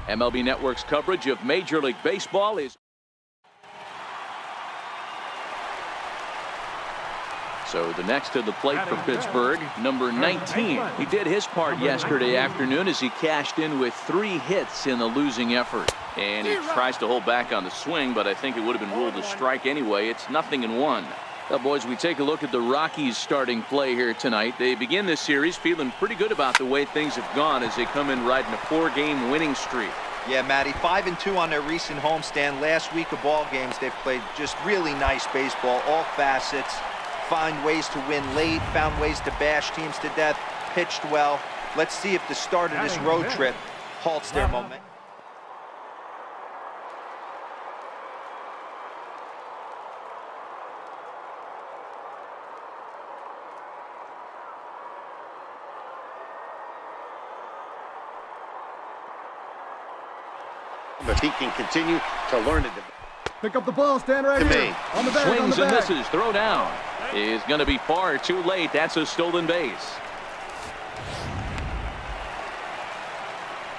MLB Network's coverage of Major League Baseball is... So the next to the plate for Pittsburgh, number 19. He did his part yesterday afternoon as he cashed in with 3 hits in the losing effort. And he tries to hold back on the swing, but I think it would have been ruled a strike anyway. It's 0-1. Well, boys, we take a look at the Rockies' starting play here tonight. They begin this series feeling pretty good about the way things have gone as they come in riding a 4-game winning streak. Yeah, Matty, 5-2 on their recent homestand. Last week of ball games, they've played just really nice baseball, all facets. Find ways to win late, found ways to bash teams to death, pitched well. Let's see if the start of this road trip halts their momentum. If he can continue to learn to pick up the ball, stand right here. On the bag, swings on the and bag. misses, throw down. Is going to be far too late. That's a stolen base.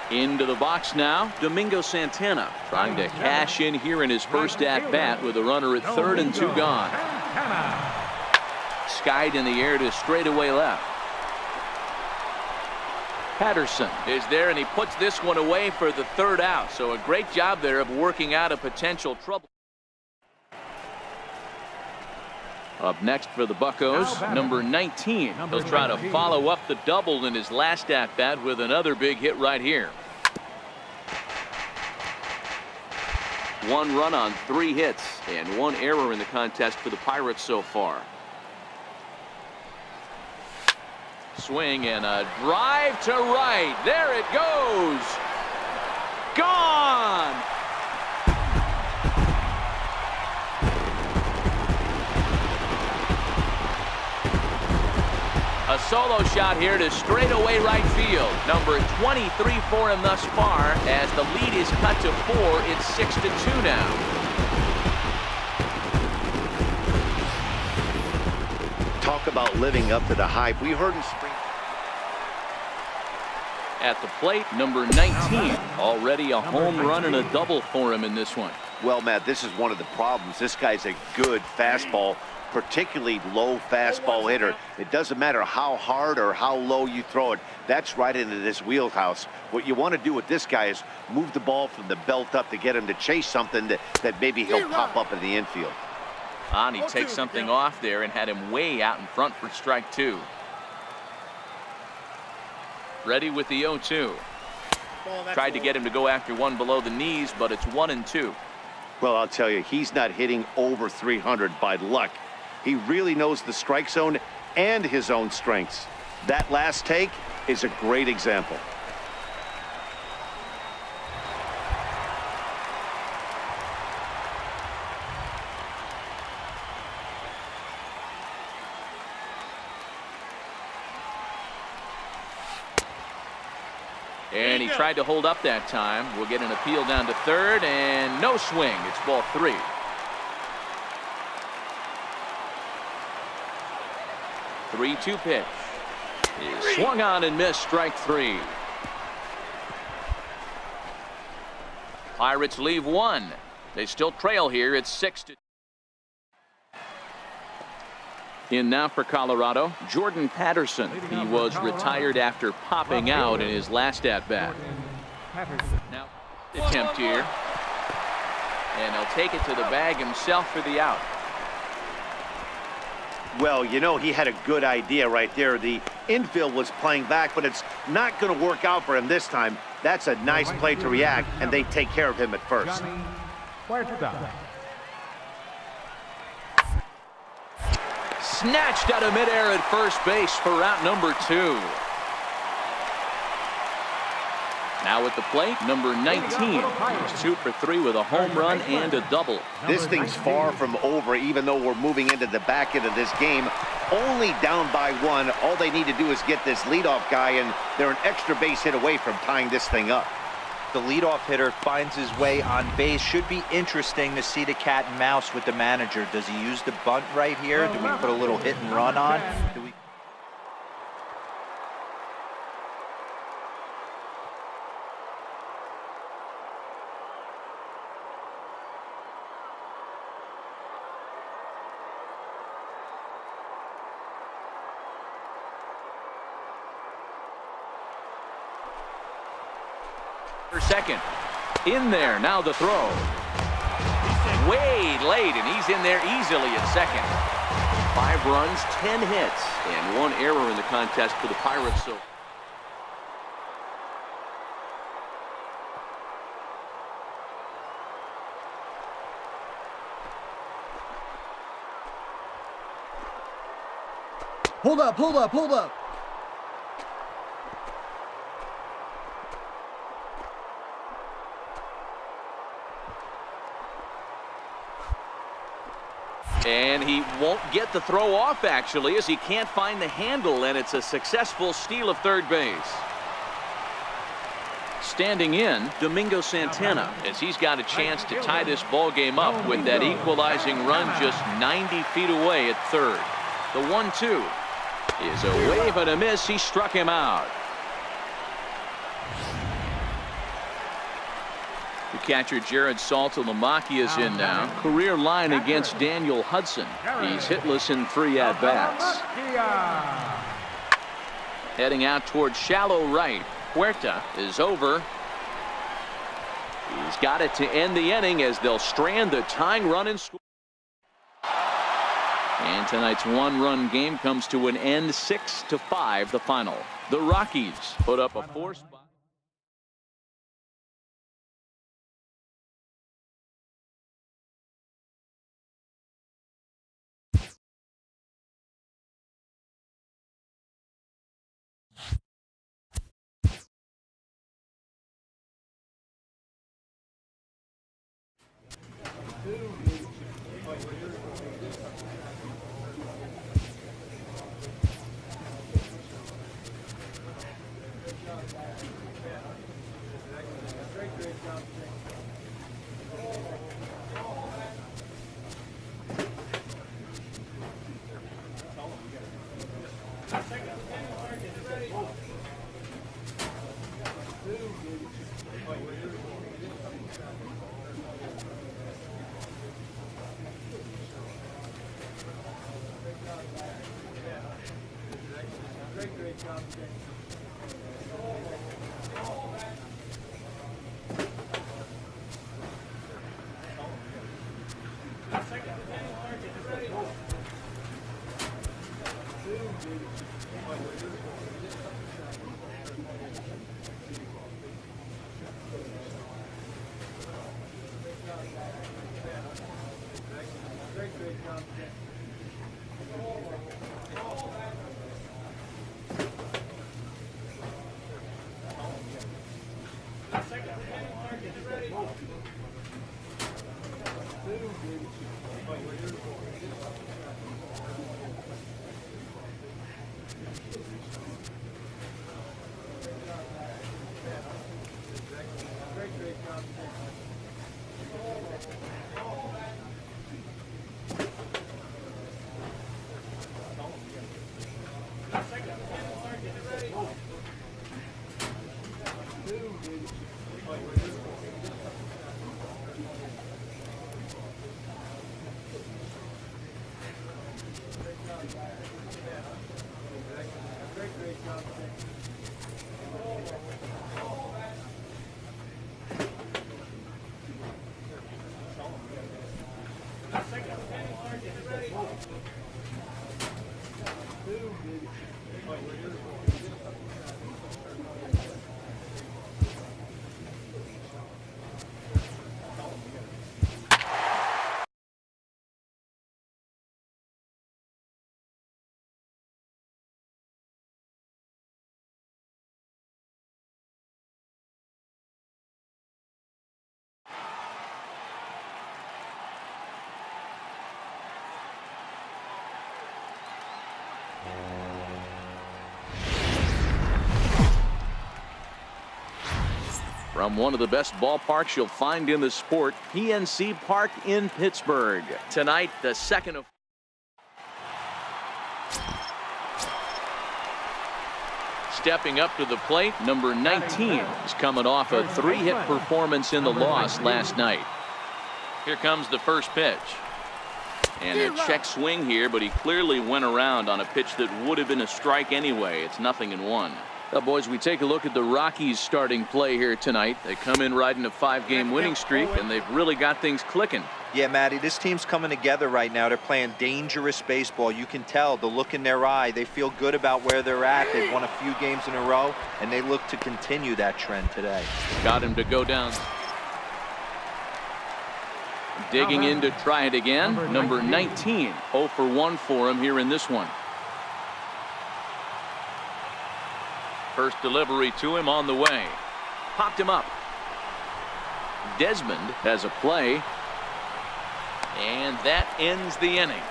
Into the box now, Domingo Santana trying to cash in here in his first at-bat with a runner at 3rd and 2 gone. Skied in the air to straightaway left. Patterson is there, and he puts this one away for the 3rd out. So a great job there of working out a potential trouble. Up next for the Buccos, number 19. He'll try to follow up the double in his last at-bat with another big hit right here. 1 run on 3 hits and 1 error in the contest for the Pirates so far. Swing and a drive to right. There it goes. Gone. A solo shot here to straightaway right field. Number 23 for him thus far. As the lead is cut to 4, it's 6-2 now. talk about living up to the hype. We heard in spring. At the plate, number 19. Already a home run and a double for him in this one. Well, Matt, this is one of the problems. This guy's a good fastball, particularly low fastball hitter. It doesn't matter how hard or how low you throw it. That's right into this wheelhouse. What you want to do with this guy is move the ball from the belt up to get him to chase something that maybe he'll pop up in the infield. He takes something off there and had him way out in front for strike 2. Ready with the 0-2. Tried to get him to go after one below the knees, but it's 1-2. Well, I'll tell you, he's not hitting over 300 by luck. He really knows the strike zone and his own strengths. That last take is a great example. And he tried to hold up that time. We'll get an appeal down to third, and no swing. It's ball 3. Three-2 pitch. He swung on and missed, strike 3. Pirates leave 1. They still trail here. It's 6-2. In now for Colorado, Jordan Patterson. He was retired after popping out in his last at-bat. Now, attempt here. And he'll take it to the bag himself for the out. Well, you know, he had a good idea right there. The infield was playing back, but it's not going to work out for him this time. That's a nice play to react, and they take care of him at first. Snatched out of midair at first base for out number 2. Now at the plate, number 19. He's 2 for 3 with a home run and a double. This thing's far from over, even though we're moving into the back end of this game. Only down by 1. All they need to do is get this leadoff guy, and they're an extra base hit away from tying this thing up. The leadoff hitter finds his way on base. Should be interesting to see the cat and mouse with the manager. Does he use the bunt right here? Do we put a little hit and run on? Do we... For second. In there. Now the throw. Way late, and he's in there easily at second. 5 runs, 10 hits, and 1 error in the contest for the Pirates. So Hold up, hold up, hold up. And he won't get the throw off, actually, as he can't find the handle, and it's a successful steal of third base. Standing in, Domingo Santana, as he's got a chance to tie this ball game up with that equalizing run just 90 feet away at third. The 1-2 is a wave and a miss. He struck him out. The catcher Jared Saltalamacchia is in now. Career line against Daniel Hudson. He's hitless in 3 at-bats. Heading out towards shallow right. Huerta is over. He's got it to end the inning as they'll strand the tying run and score. And tonight's 1-run game comes to an end, 6-5 the final. The Rockies put up a 4-spot. From one of the best ballparks you'll find in the sport, PNC Park in Pittsburgh. Tonight, the second of... Stepping up to the plate, number 19 is coming off a 3-hit performance in the loss last night. Here comes the first pitch. And a check swing here, but he clearly went around on a pitch that would have been a strike anyway. It's 0-1. Well, boys, we take a look at the Rockies starting play here tonight. They come in riding a 5-game winning streak, and they've really got things clicking. Yeah, Matty, this team's coming together right now. They're playing dangerous baseball. You can tell the look in their eye. They feel good about where they're at. They've won a few games in a row, and they look to continue that trend today. Got him to go down. Digging in to try it again. Number 19. 0 for 1 for him here in this one. First delivery to him on the way. Popped him up. Desmond has a play. And that ends the inning.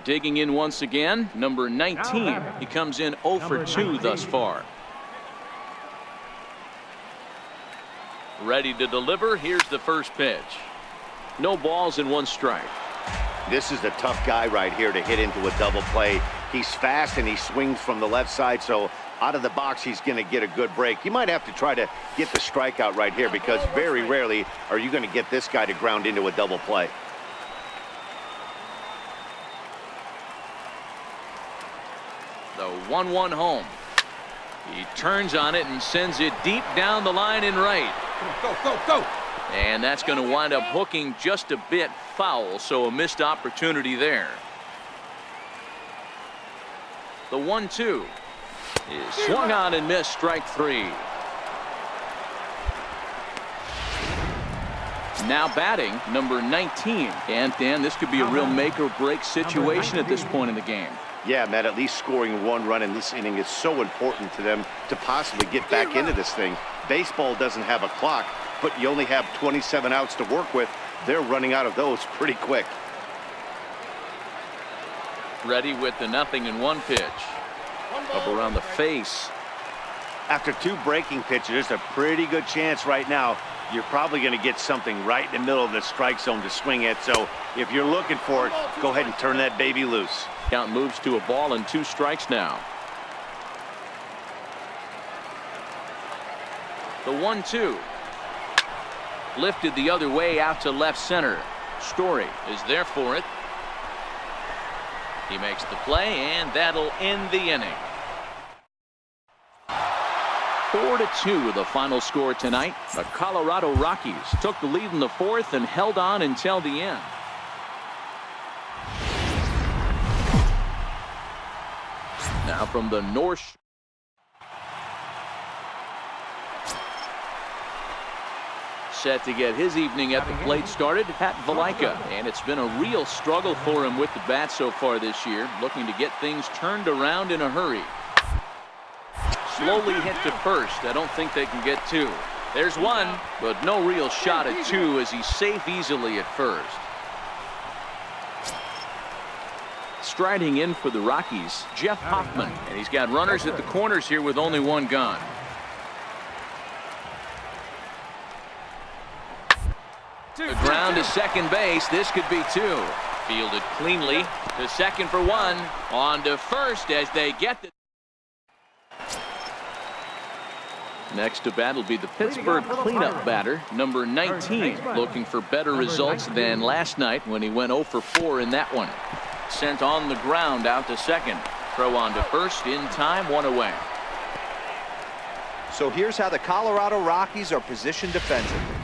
Digging in once again. Number 19. He comes in 0 for 2 thus far. Ready to deliver. Here's the first pitch. No balls and 1 strike. This is a tough guy right here to hit into a double play. He's fast and he swings from the left side, so out of the box he's going to get a good break. You might have to try to get the strikeout right here because very rarely are you going to get this guy to ground into a double play. The 1-1 home. He turns on it and sends it deep down the line in right. Go, go, go. And that's going to wind up hooking just a bit foul, so a missed opportunity there. The 1-2 is swung on and missed, strike 3. Now batting, number 19. And Dan, this could be a real make or break situation at this point in the game. Yeah, Matt, at least scoring 1 run in this inning is so important to them to possibly get back into this thing. Baseball doesn't have a clock, but you only have 27 outs to work with. They're running out of those pretty quick. Ready with the 0-1 pitch. Up around the face. After 2 breaking pitches, there's a pretty good chance right now you're probably going to get something right in the middle of the strike zone to swing at. So if you're looking for it, go ahead and turn that baby loose. Count moves to a ball and 2 strikes now. The 1-2. Lifted the other way out to left center. Story is there for it. He makes the play, and that'll end the inning. 4-2 the final score tonight. The Colorado Rockies took the lead in the 4th and held on until the end. Now from the North. Set to get his evening at the plate started, Pat Valaika. And it's been a real struggle for him with the bat so far this year, looking to get things turned around in a hurry. Slowly hit to first. I don't think they can get 2. There's 1, but no real shot at 2 as he's safe easily at first. Striding in for the Rockies, Jeff Hoffman, and he's got runners at the corners here with only 1 gone. The ground to second base. This could be 2. Fielded cleanly to second for 1. On to first as they get the. Next to bat will be the Pittsburgh cleanup batter, number 19, looking for better results than last night when he went 0 for 4 in that one. Sent on the ground out to second. Throw on to first in time, 1 away. So here's how the Colorado Rockies are positioned defensively.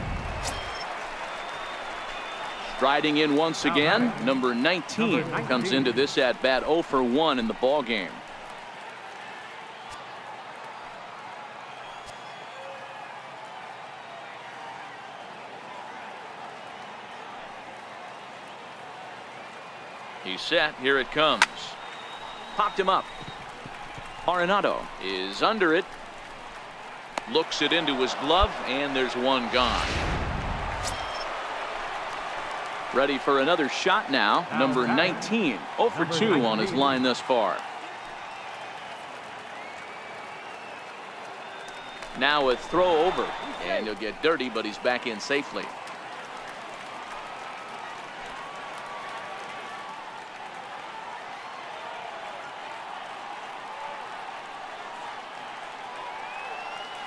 Striding in once again, number 19 comes into this at bat 0 for 1 in the ball game. He's set. Here it comes. Popped him up. Arenado is under it. Looks it into his glove, and there's 1 gone. Ready for another shot now. Number 19. 0 for 2 on his line thus far. Now a throw over. And he'll get dirty, but he's back in safely.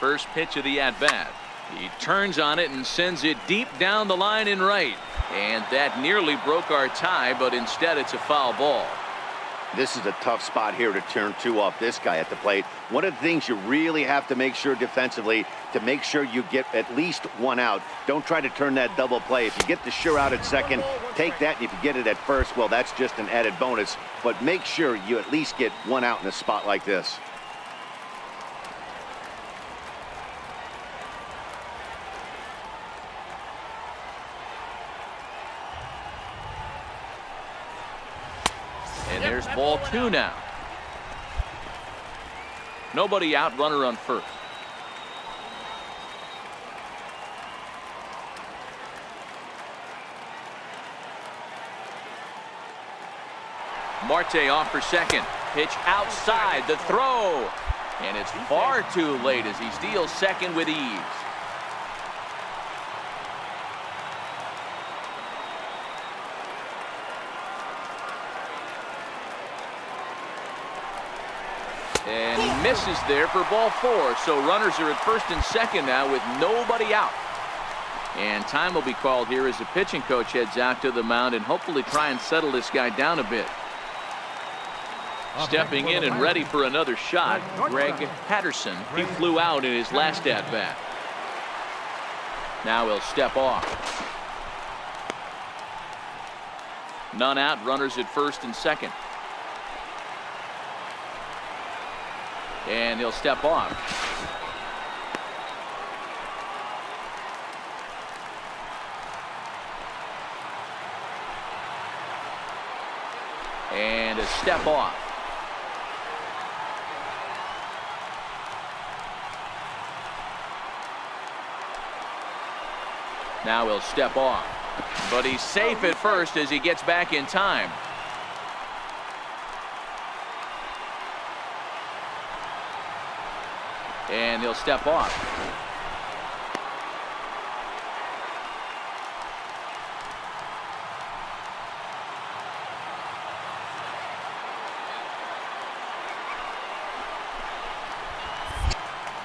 First pitch of the at-bat. He turns on it and sends it deep down the line in right. And that nearly broke our tie, but instead it's a foul ball. This is a tough spot here to turn two off this guy at the plate. One of the things you really have to make sure defensively to make sure you get at least one out. Don't try to turn that double play. If you get the sure out at second, take that. And if you get it at first, well, that's just an added bonus. But make sure you at least get one out in a spot like this. And there's ball 2 now. Nobody out, runner on first. Marte off for second. Pitch outside, the throw. And it's far too late as he steals second with ease. And he misses there for ball 4. So runners are at first and second now with nobody out. And time will be called here as the pitching coach heads out to the mound and hopefully try and settle this guy down a bit. Stepping in and ready for another shot, Greg Patterson. He flew out in his last at-bat. Now he'll step off. None out, runners at first and second. And he'll step off. And a step off. Now he'll step off. But he's safe at first as he gets back in time. And he'll step off.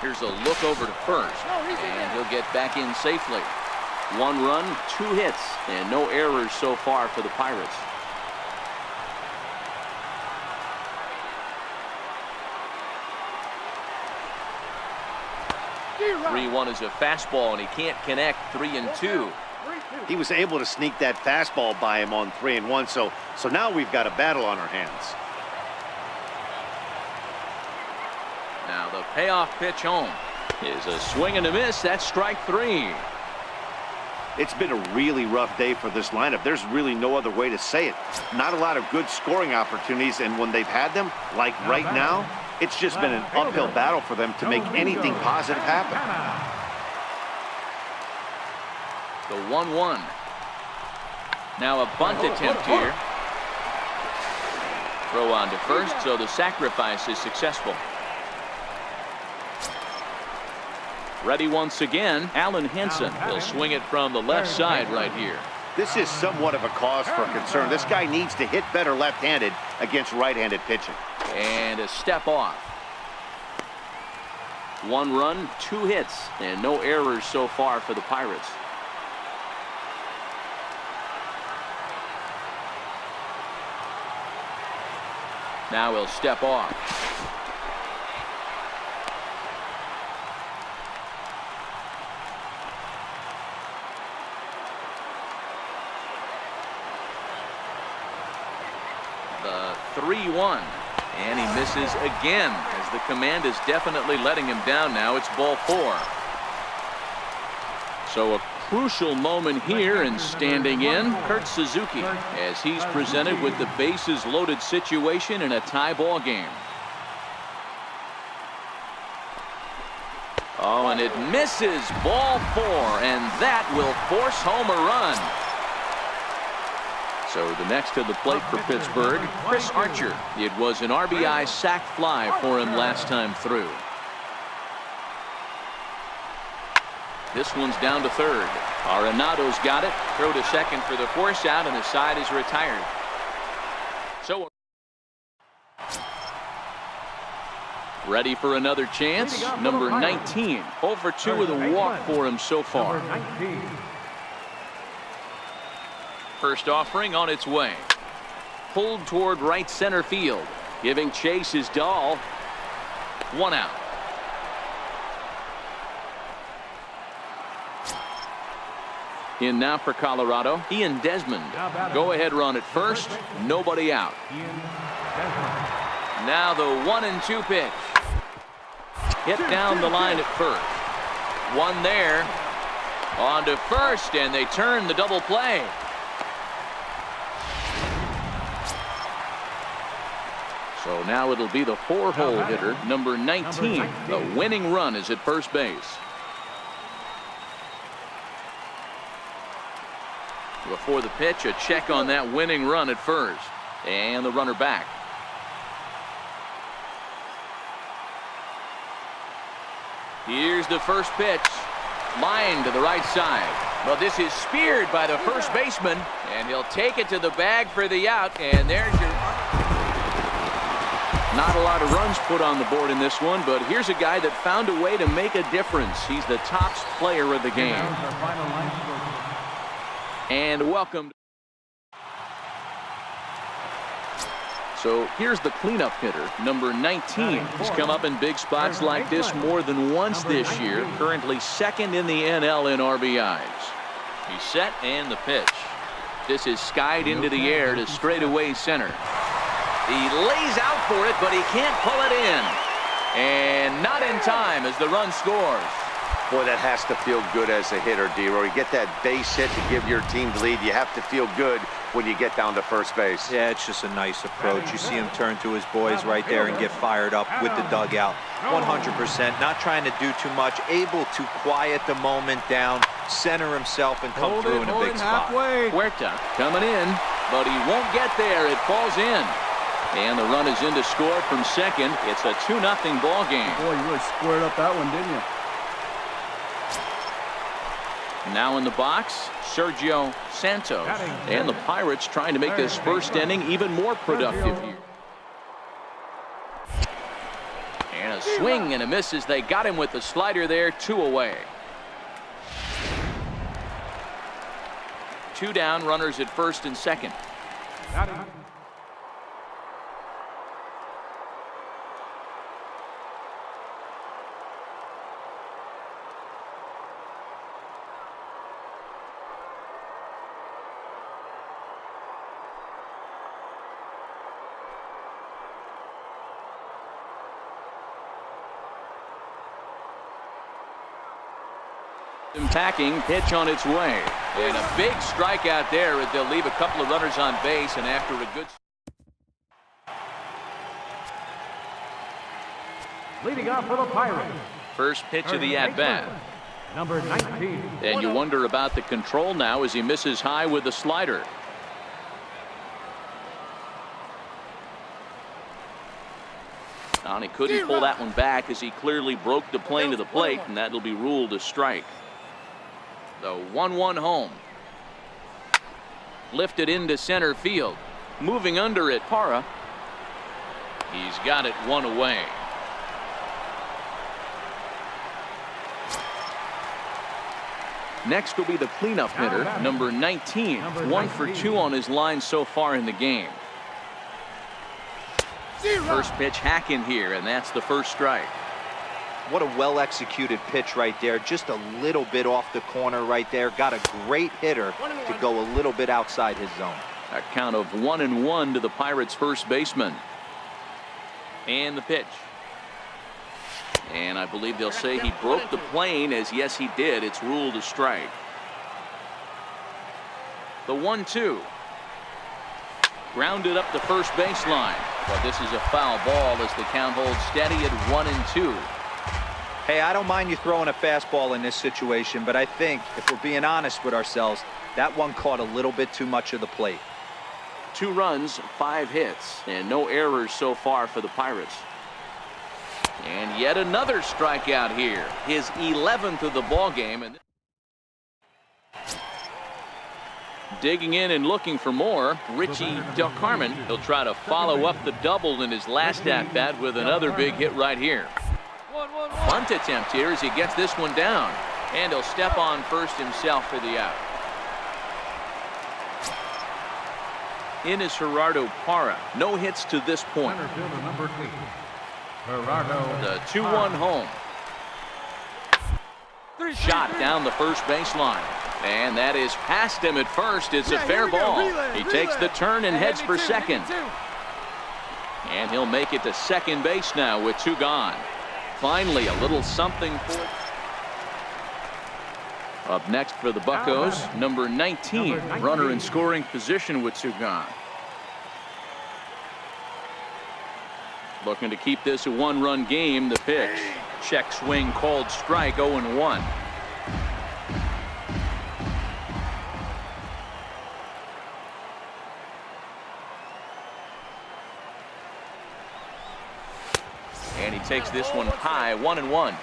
Here's a look over to first. And he'll get back in safely. 1 run, 2 hits, and no errors so far for the Pirates. 3-1 is a fastball, and he can't connect. 3-2. He was able to sneak that fastball by him on 3-1. So now we've got a battle on our hands. Now the payoff pitch home is a swing and a miss. That's strike 3. It's been a really rough day for this lineup. There's really no other way to say it. Not a lot of good scoring opportunities, and when they've had them, like right now, it's just been an uphill battle for them to make anything positive happen. The 1-1. Now a bunt attempt here. Throw on to first, so the sacrifice is successful. Ready once again, Allen Henson. He'll swing it from the left side right here. This is somewhat of a cause for concern. This guy needs to hit better left-handed against right-handed pitching. And a step off. 1 run, 2 hits, and no errors so far for the Pirates. Now he'll step off. The 3-1. And he misses again as the command is definitely letting him down now. It's ball 4. So a crucial moment here, and standing in, Kurt Suzuki, as he's presented with the bases loaded situation in a tie ball game. Oh, and it misses. Ball 4, and that will force home a run. So the next to the plate for Pittsburgh, Chris Archer. It was an RBI sac fly for him last time through. This one's down to third. Arenado's got it. Throw to second for the force out, and the side is retired. So ready for another chance. Number 19. 0 for 2 with a walk for him so far. First offering on its way. pulled toward right center field. Giving chase is Dahl. 1 out. In now for Colorado, Ian Desmond. Go ahead run at first. Nobody out. Now the 1-2 pitch. Hit down the line at first. One there. On to first, and they turn the double play. So now it'll be the 4-hole hitter, number 19. The winning run is at first base. Before the pitch, a check on that winning run at first. And the runner back. Here's the first pitch. Line to the right side. Well, this is speared by the first baseman, and he'll take it to the bag for the out. And there's your... Not a lot of runs put on the board in this one, but here's a guy that found a way to make a difference. He's the top player of the game. And welcome. So here's the cleanup hitter, number 19. He's come up in big spots like this more than once this year. Currently second in the NL in RBIs. He's set and the pitch. This is skied into the air to straightaway center. He lays out for it, but he can't pull it in. And not in time as the run scores. Boy, that has to feel good as a hitter, D-Roy. You get that base hit to give your team the lead. You have to feel good when you get down to first base. Yeah, it's just a nice approach. You see him turn to his boys right there and get fired up with the dugout. 100%, not trying to do too much, able to quiet the moment down, center himself, and come through in a big spot. Huerta coming in, but he won't get there. It falls in. And the run is in to score from second. It's a 2-0 ball game. Boy, you really squared up that one, didn't you? Now in the box, Sergio Santos. And the Pirates trying to make this first inning even more productive here. And a swing and a miss as they got him with the slider there. 2 away. 2 down, runners at first and second. Packing pitch on its way, and a big strikeout there as they'll leave a couple of runners on base. And after a good leading off for the Pirates, first pitch of the at-bat, number 19. And you wonder about the control now as he misses high with the slider. And he couldn't pull that one back as he clearly broke the plane to the plate, and that'll be ruled a strike. The 1-1 home. Lifted into center field. Moving under it, Parra. He's got it 1 away. Next will be the cleanup hitter, number 19. 1 for 2 on his line so far in the game. First pitch hack in here, and that's the first strike. What a well-executed pitch right there. Just a little bit off the corner right there. Got a great hitter to go a little bit outside his zone. A count of 1-1 to the Pirates' first baseman. And the pitch. And I believe they'll say he broke the plane, as yes, he did. It's ruled a strike. The 1-2. Grounded up the first baseline. But this is a foul ball as the count holds steady at 1-2. Hey, I don't mind you throwing a fastball in this situation, but I think, if we're being honest with ourselves, that one caught a little bit too much of the plate. 2 runs, 5 hits, and no errors so far for the Pirates. And yet another strikeout here. His 11th of the ball game. And digging in and looking for more, Richie Del Carmen. He'll try to follow up the double in his last at-bat with another big hit right here. Bunt attempt here as he gets this one down, and he'll step on first himself for the out. in is Gerardo Parra. No hits to this point. Center fielder number 8, Gerardo. The 2-1 home. Shot down the first baseline. And that is past him at first. It's a fair ball. He takes the turn and heads for second. And he'll make it to second base now with 2 gone. Finally, a little something for... Up next for the Buccos, number 19. Runner in scoring position with 2 gone. Looking to keep this a 1-run game. The pitch. Check swing called strike, 0-1. And he takes this one high, 1-1.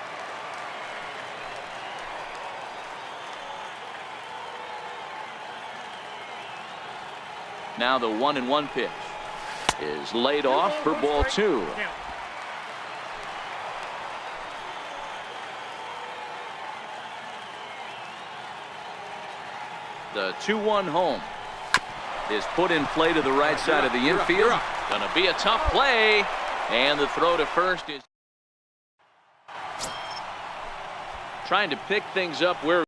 Now the 1-1 pitch is laid off for ball 2. The 2-1 home is put in play to the right side of the infield. Gonna be a tough play. And the throw to first is trying to pick things up where